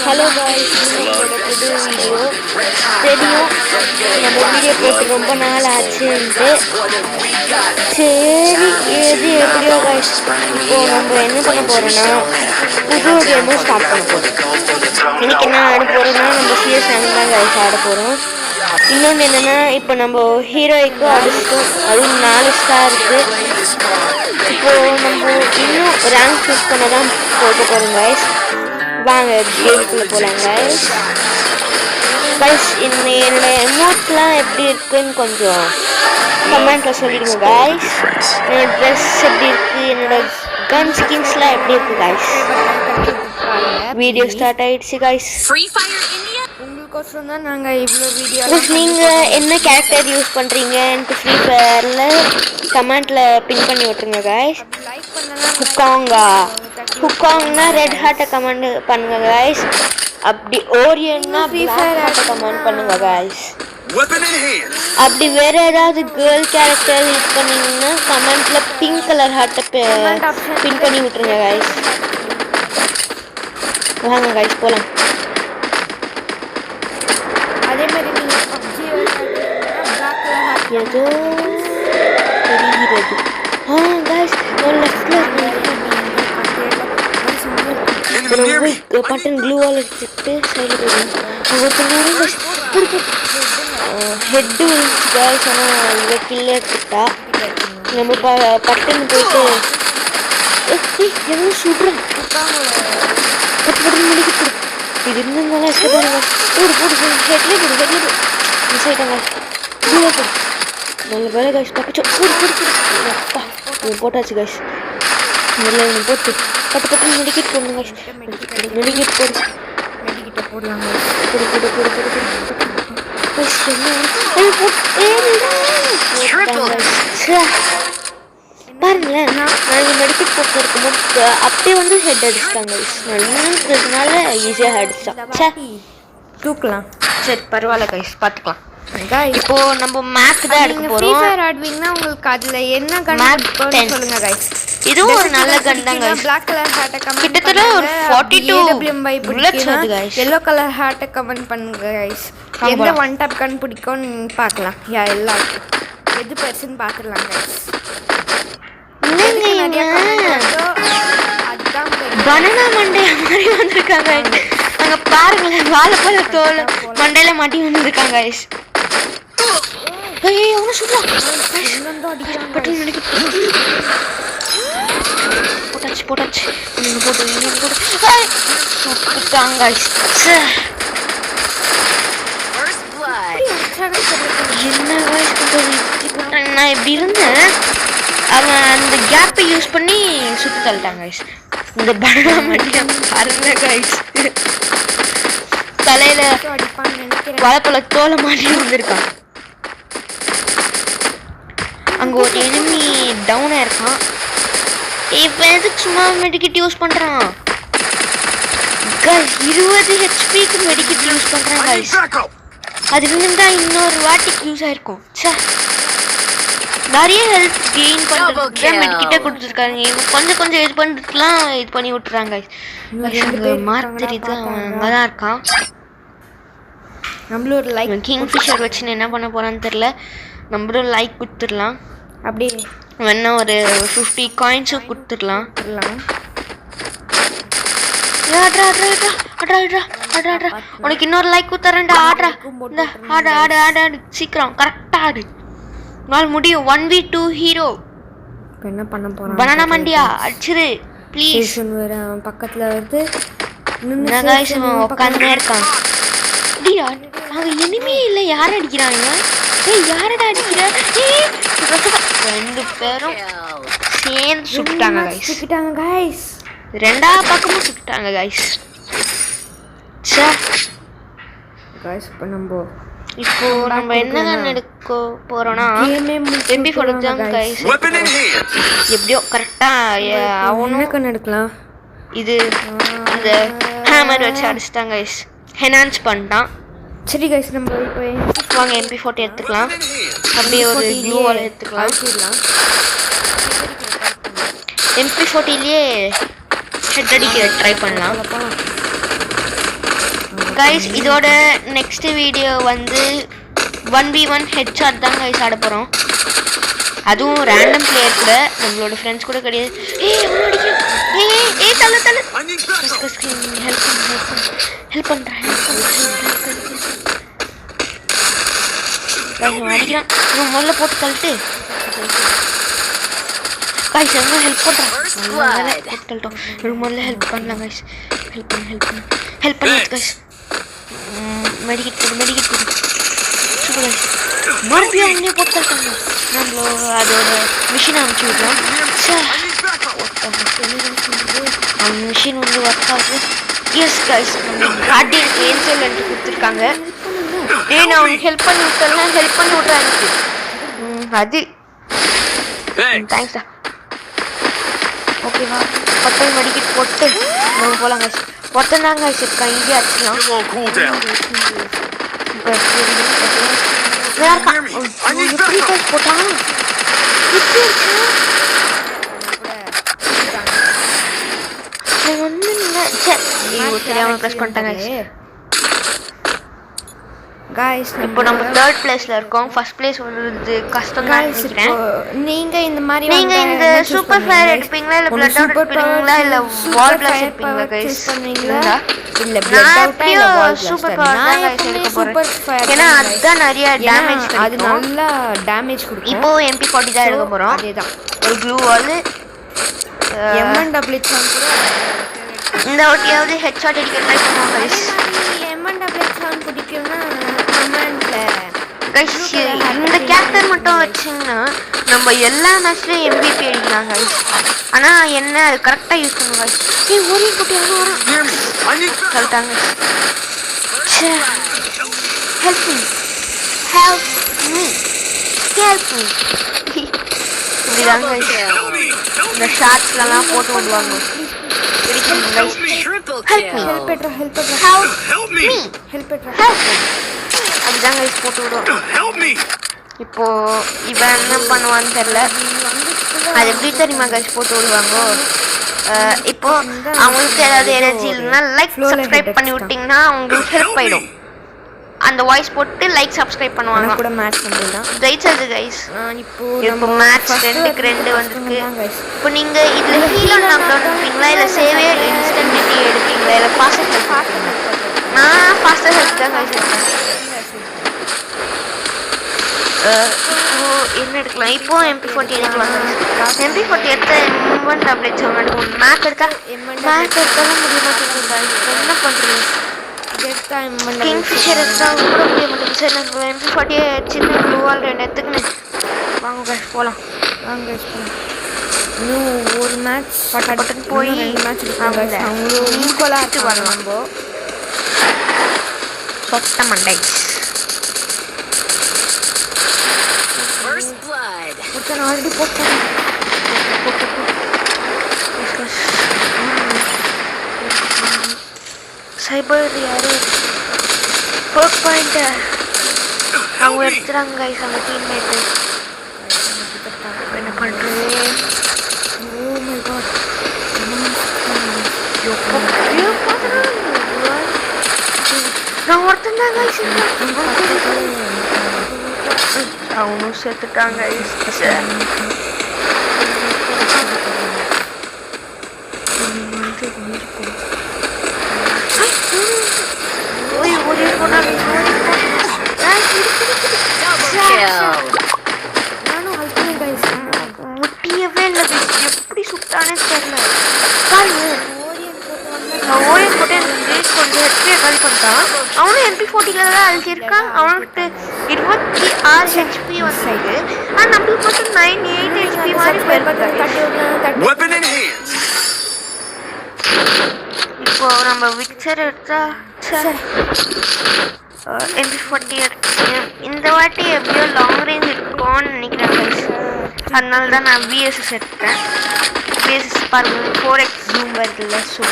Hello guys, நம்மளோட புது video தெரியும். நம்ம வீடியோ போட்டு ரொம்ப நாள் ஆச்சுன்ட்டு சரி இது எப்படியோ guys. இப்போ நம்ம என்ன பண்ண போறோம்னா புது கேம் ஸ்டார்ட் பண்ண போறோம். இன்னைக்கு என்ன ஆட போறோம்னா நம்ம CS7 தான் guys ஆட போறோம். இன்னொன்று என்னன்னா இப்போ நம்ம ஹீரோய்க்கு அடிச்சிட்டோம், அதுவும் 4 ஸ்டார் இருக்கு. இப்போ நம்ம இன்னும் ரேங்க் சூஸ் பண்ண தான் போக போறோம் guys. வாங்க கேமுக்குள்ள போலாம் guys. என்னோட எமோட்லாம் எப்படி இருக்குன்னு கொஞ்சம் கமெண்ட்ல சொல்லிடுங்க guys. என்னோட ட்ரெஸ் எப்படி இருக்கு, என்னோட கன் ஸ்கின்ஸ்லாம் எப்படி இருக்கு guys. வீடியோ ஸ்டார்ட் ஆயிடுச்சு guys. உங்களுக்கோசரம் தான் நாங்கள் இவ்வளோ வீடியோ. நீங்கள் என்ன கேரக்டர் யூஸ் பண்ணுறீங்கன்ட்டு ஃப்ரீ ஃபயரில் கமெண்ட்ல பின் பண்ணி விட்டுருங்க guys. ஹுக்காங்னா ரெட் ஹார்ட்டை கமெண்ட் பண்ணுங்க guys. அப்படி ஓரியன்னா பிளாக் ஹார்ட்டை கமெண்ட் பண்ணுங்க guys. அப்படி வேற ஏதாவது கேர்ள் கேரக்டர் யூஸ் பண்ணீங்கன்னா கமெண்ட்ல பிங்க் கலர் ஹார்ட்டை பின் பண்ணி விட்டுருங்க guys. வாங்க guys போலாம். அதே மாதிரி நீங்க PUBG பிளாக் கலர் ஹார்ட் ஏதோ தெரிகிறது. guys ஒரு லெஃப்ட்ல பட்டன் க்ளூ வால் எடுத்துட்டு சைடில் போடுவோம். ஹெட்டு விழுந்துச்சு guys. ஆனால் இவ கில்ல எடுத்துட்டா. நம்ம பட்டன் போயிட்டு எவ்வளோ சுடுறோம் பட்டு பட்டன் முடிக்கிட்டு இது இருந்தாலும் இஷ்டப்படுங்க. போடு ஹெட்லேயே போடு மிஸ் ஆகிட்டாங்க. க்ளூவாக போடு. நல்ல வேலை guys தப்பிச்சோம். போடு போட்டாச்சு guys. நல்லா போட்டு பட்டு மெடிக்கெட் போடணும் guys. மெடிக்கெட் போடலாம் பாருங்களேன். நாங்கள் மெடிக்கெட் போட்டு இருக்கும்போது அப்படியே வந்து ஹெட் அடிச்சிட்டாங்க. நல்லதுனால ஈஸியாக அடிச்சிட்டான். தூக்கலாம். சரி பரவாயில்ல guys பார்த்துக்கலாம். இப்போ நம்ம மேப் தான் எடுக்க போறோம். ஃப்ரீ ஃபயர் ஆடுவீங்கன்னா உங்களுக்கு அதுல என்ன கன் இருக்குன்னு சொல்லுங்க गाइस. இதுவும் ஒரு நல்ல கன் தான் guys. Black colour heart comment கிட்டத்தட்ட ஒரு 42 WMY புல்லட்ஸ் வருது guys. yellow colour heart comment பண்ணுங்க गाइस. எந்த ஒன் டாப் கன் பிடிக்கும்னு பார்க்கலாம். எல்லாம் எது பெர்சன் பார்த்துடலாம் गाइस. நீங்க அதான் பனானா மண்டே மாதிரி வந்திருக்காங்க. அங்க பாருங்களேன் வாழைப்பழ தோல் மண்டையில மாட்டி வந்திருக்காங்க गाइस. ஏய் அவன சுடா என்னண்டா அடிக்குறான் பட்டன் நினைக்க போட்டாச்சு போட்டு சுட்டாங்க गाइस. ஃபர்ஸ்ட் ப்ளட் என்ன गाइस பண்றது. நான் இப்படி இருந்தேன், அவன் அந்த கேப்பை யூஸ் பண்ணி சுட்டு தள்ளிட்டாங்க गाइस. இந்த பனானா மண்டியா பாருங்க गाइस. தலையில வாழைப்பழ தோலை மாட்டி வந்திருக்கான். அங்கே ஒரு எனிமி டவுனாக இருக்கான். இப்போ எதுக்கு சும்மா மெடிக்கெட் யூஸ் பண்ணுறான் guys. 20 ஹெச்பிக்கு மெடிக்கெட் யூஸ் பண்ணுறான் guys. அது இருந்தால் இன்னொரு வாட்டிக்கு யூஸ் ஆகிருக்கும். நிறைய ஹெல்த் கெயின் பண்ணுறதுக்கு மெடிக்கெட்டே கொடுத்துருக்காங்க. இவங்க கொஞ்சம் இது பண்ணுறதுலாம் இது பண்ணி விட்டுறாங்க guys. மார்க் தெரியுது அங்கே தான் இருக்கான். நம்மளும் ஒரு லைக் கிங்ஃபிஷர் வச்சுன்னு என்ன பண்ண போகிறான்னு தெரில. நம்மளும் லைக் கொடுத்துடலாம். அப்படி வேணா ஒரு 50 காயின்ஸும் கொடுத்துடலாம். உனக்கு இன்னொரு லைக் கொடுத்துறேன்டா. ஆடு சீக்கிரம் கரெக்டாக ஆடு. நாள் முடியும். 1v2 hero. என்ன பண்ண போகிறோம்? பனானா மண்டியா அடிச்சிரு ப்ளீஸ். வேறு பக்கத்தில் வருது உட்காந்துனே இருக்கான். அப்படியா நாங்கள் இனிமே இல்லை. யார் அடிக்கிறாங்க? யாரடா அடிக்கிறா? ரெண்டு பேரும் சேர்ந்து சுட்டாங்க गाइस. ரெண்டா பக்கமும் சுட்டாங்க गाइस. இப்போ நம்ம என்ன கன் எடுக்க போறோம்னா MP4 தான் गाइस. எப்படியோ கரெக்டா அவனும் கன் எடுக்கலாம். இது அந்த ஹேமர் வச்சு அடிச்சிட்டாங்க गाइस. ஹெனான்ஸ் பண்ணிட்டான். சரி गाइस நம்ம இப்போ வாங்க MP40 எடுத்துக்கலாம். அப்படியே ஒரு ப்ளூ வால் எடுத்துக்கலாம். MP40 லியே ஹெட் அடிக்க ட்ரை பண்ணலாம். கைஸ் இதோட நெக்ஸ்ட் வீடியோ வந்து 1v1 ஹெட்ஷாட் தான் கைஸ் ஆட போகிறோம். அதுவும் ரேண்டம் பிளேயர் கூட, நம்மளோட ஃப்ரெண்ட்ஸ் கூட கிடையாது. ஹெல்ப் பண்ணுறேன் அடிக்கிறான். முதல்ல போட்டு கழட்டு கைஸ். எங்க ஹெல்ப் பண்ணுறான், போட்டு கழட்டோம். முதல்ல ஹெல்ப் பண்ணலாம் கைஸ். ஹெல்ப் பண்ணு கைஸ். மெடிக்கெட் போடு சூப்பர் கைஸ். மறுபடியும் அவங்களே போட்டு கழட்டாங்க. நம்மளோ அதோட மிஷினை அனுப்பிச்சி விட்றோம். அந்த மிஷின் வந்து ஒர்க் ஆகுது. எஸ் கைஸ், நம்ம கார்டியன் ஏஞ்சல் என்று கொடுத்துருக்காங்க. நான் அவனுக்கு ஹெல்ப் பண்ணி விட்டேன்னா ஹெல்ப் பண்ணி விட்றேன் எனக்கு. அது தேங்க்ஸ்டா. ஓகேவா, பட்டன் மெடிக்கெட் போட்டு நம்ம போகலாம் கைஸ். ஒருத்தன் தாங்க கைஸ் இருக்கான், இங்கே அடிச்சிடலாம். எப்படி கைஸ் போட்டான், தெரியாம ப்ரெஸ் பண்ணிட்டாங்க கைஸ். இப்போ நம்ம 3rd பிளேஸ்ல இருக்கோம். ஃபர்ஸ்ட் பிளேஸ் வந்து கஷ்டம் தான் நினைக்கிறேன். நீங்க இந்த மாதிரி நீங்க இந்த சூப்பர் ஃபயர் எடுப்பீங்களா இல்ல பிளட் அவுட் எடுப்பீங்களா இல்ல வால் பிளஸ் எடுப்பீங்களா கைஸ்? இல்ல பிளட் அவுட் இல்ல வால் சூப்பர் ஃபயர் தான் கைஸ் எடுக்க போறேன். ஏன்னா அதான் நிறைய டேமேஜ் கிடைக்கும், அது நல்லா டேமேஜ் கொடுக்கும். இப்போ MP40 தான் எடுக்க போறோம். அதேதான், ஒரு க்ளூ வால் M&W சான் கூட இந்த வாட்டியாவது ஹெட்ஷாட் அடிக்க ட்ரை பண்ணுவோம் கைஸ். M&W சான் பிடிக்கும்னா கமெண்ட்ல கைஸ் இந்த கேரக்டர் மட்டும் வச்சிங்கன்னா நம்ம எல்லா மேட்ச்லயும் MVP அடிக்கலாம் கைஸ். ஆனா என்ன அது கரெக்டா யூஸ் பண்ணுங்க கைஸ். ஒரே குட்டி அங்க வரான் சொல்லிட்டாங்க. ஹெல்ப் மீ இப்படிதாங்க கைஸ் இந்த ஷார்ட்ஸ்லாம் போட்டு விடுவாங்க. அதுதான் கைஸ் போட்டு விடுவோம். இப்போ இவன் என்ன பண்ணுவான்னு தெரியல, அது எப்படி தெரியுமா கைஸ் போட்டு விடுவாங்க. இப்போ அவங்களுக்கு ஏதாவது எனர்ஜி இல்லைன்னா லைக் சப்ஸ்கிரைப் பண்ணி விட்டிங்கன்னா அவங்களுக்கு ஹெல்ப் ஆயிடும். அந்த வாய்ஸ் போட்டு லைக் சப்ஸ்கிரைப் பண்ணுவாங்க. கூட மேட்ச் பண்ணலாம் ஜெயிச்சது கைஸ். இப்போ மேட்ச் 2க்கு 2 வந்திருக்கு. இப்போ நீங்க இதுல ஹீலோ நாக் டவுன் எடுப்பீங்களா இல்ல சேவியர் இன்ஸ்டன்டிட்டி எடுப்பீங்களா இல்ல ஃபாஸ்டர் ஹெல்ப்? நான் ஃபாஸ்டர் ஹெல்ப் தான் கைஸ் எடுப்பேன். இப்போ என்ன எடுக்கலாம்? இப்போ MP40 எடுக்கலாம். MP40 எடுத்தா M1W சான் எடுக்கும். மேக் எடுத்தா எடுத்தாலும் முடிய மாட்டேங்குது கைஸ். என்ன பண்றீங்க? கிங்ஃபிஷர் எடுத்தா கூட முடிய மாட்டேங்குது. சரி நம்ம MP40 சின்ன க்ளூவால் 2 எடுத்துக்கணும். வாங்க கைஸ் போகலாம். வாங்க கைஸ் போகலாம். இன்னும் ஒரு மேட்ச் பட்டன் போய் 2 மேட்ச் இருக்காங்க. அவங்களும் ஈக்குவலாக வரலாம். நம்ம சொட்ட மண்டை ஒருத்தன் ஆல்ரெடி போட்டான். சைபர் யாரு பர்க் பாயிண்ட் அவங்க எடுத்துறாங்க கைஸ். அவங்க டீம்மேட்டு என்ன பண்றது? ஓ மை காட், நான் ஒருத்தன் தான் கைஸ். அவனும் செத்துட்டாங்க கைஸ். முட்டியவே இல்லை எப்படி சுட்டானே தெரியல. ஓரியன் போட்டு கொஞ்சம் ஹெச்பியை காலி பண்ணிட்டான். அவனும் MP40 தான் அழிச்சிருக்கான். அவனுக்கு 26 HP வந்து ஆனால் நம்மளுக்கு மட்டும் 98 HP மாதிரி போயிருக்காங்க. இப்போ நம்ம விக்சர் எடுத்தா MP40 இந்த வாட்டி எப்படியோ லாங் ரேஞ்ச் இருக்கும்னு நினைக்கிறேன் கைஸ். அதனால தான் நான் VSS எடுத்தேன். VSS பாருங்க 4x ஜூம் வருதுல்ல. ஸோ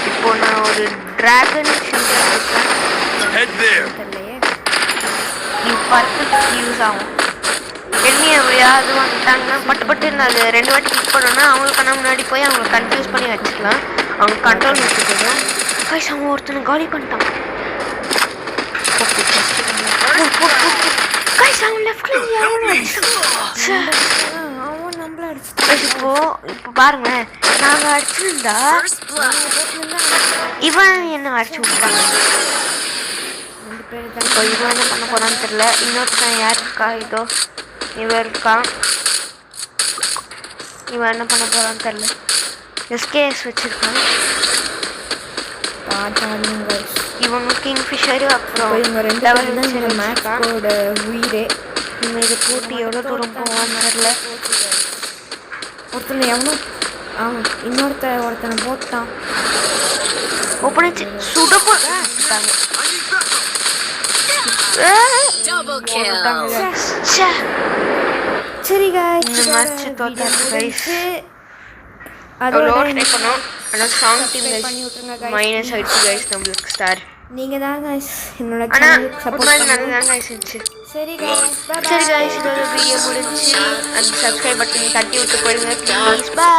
இப்போ நான் ஒரு டிராகன் ஷெல்டர் எடுத்தேன். இது பர்பிள் யூஸ் ஆகும். எண்ணி எப்படியாவது வந்துட்டாங்கன்னா பட்டு அது 2 வாட்டி கிளிக் பண்ணோன்னா அவங்களுக்கான முன்னாடி போய் அவங்க கன்ஃபியூஸ் பண்ணி வச்சுக்கலாம். அவங்க கண்ட்ரோல் வச்சுக்கணும். கைஸ் அவன் ஒருத்தனை காலி பண்ணிட்டான். கைஸ் அவன் லெஃப்ட்ல அவன் நம்மள அடிச்சான். இப்போ பாருங்களேன், நாங்கள் அடிச்சிருந்தா இவன் என்ன அடிச்சு விட்டாங்க. இப்போ இவன் என்ன பண்ண போறான்னு தெரியல. இன்னொருத்தன் யார் இருக்கா? இதோ இவன் இருக்கான். இவன் என்ன பண்ண போறான்னு தெரியல. எஸ்கேஎஸ் வச்சிருக்கான். இவனும் கிங்ஃபிஷர் அப்புறம் இவங்க ரெண்டு பேரும் தான் இந்த மேட்சோட உயிரே. இவன் இதை போட்டு எவ்வளோ தூரம் போவான்னு தெரியல. ஒருத்தனை எவனும் ஒருத்தனை போட்டான். ஓப்பனிச்சு சுட போட்டாங்க. சரி गाइस, இந்த மேட்ச் தோத்தாச்சு गाइस. அதோட ட்ரை பண்ணோம். ஆனா சாங் டீம் गाइस மைனஸ் ஆயிடுச்சு गाइस நம்மளுக்கு ஸ்டார். நீங்க தான் गाइस என்னோட சேனலுக்கு சப்போர்ட் பண்ணுங்க. நான் गाइस இருந்துச்சு. சரி गाइस, பை பை. சரி गाइस, இதோட வீடியோ முடிஞ்சி. அந்த சப்ஸ்கிரைப் பட்டன் தட்டி விட்டு போடுங்க ப்ளீஸ். பை.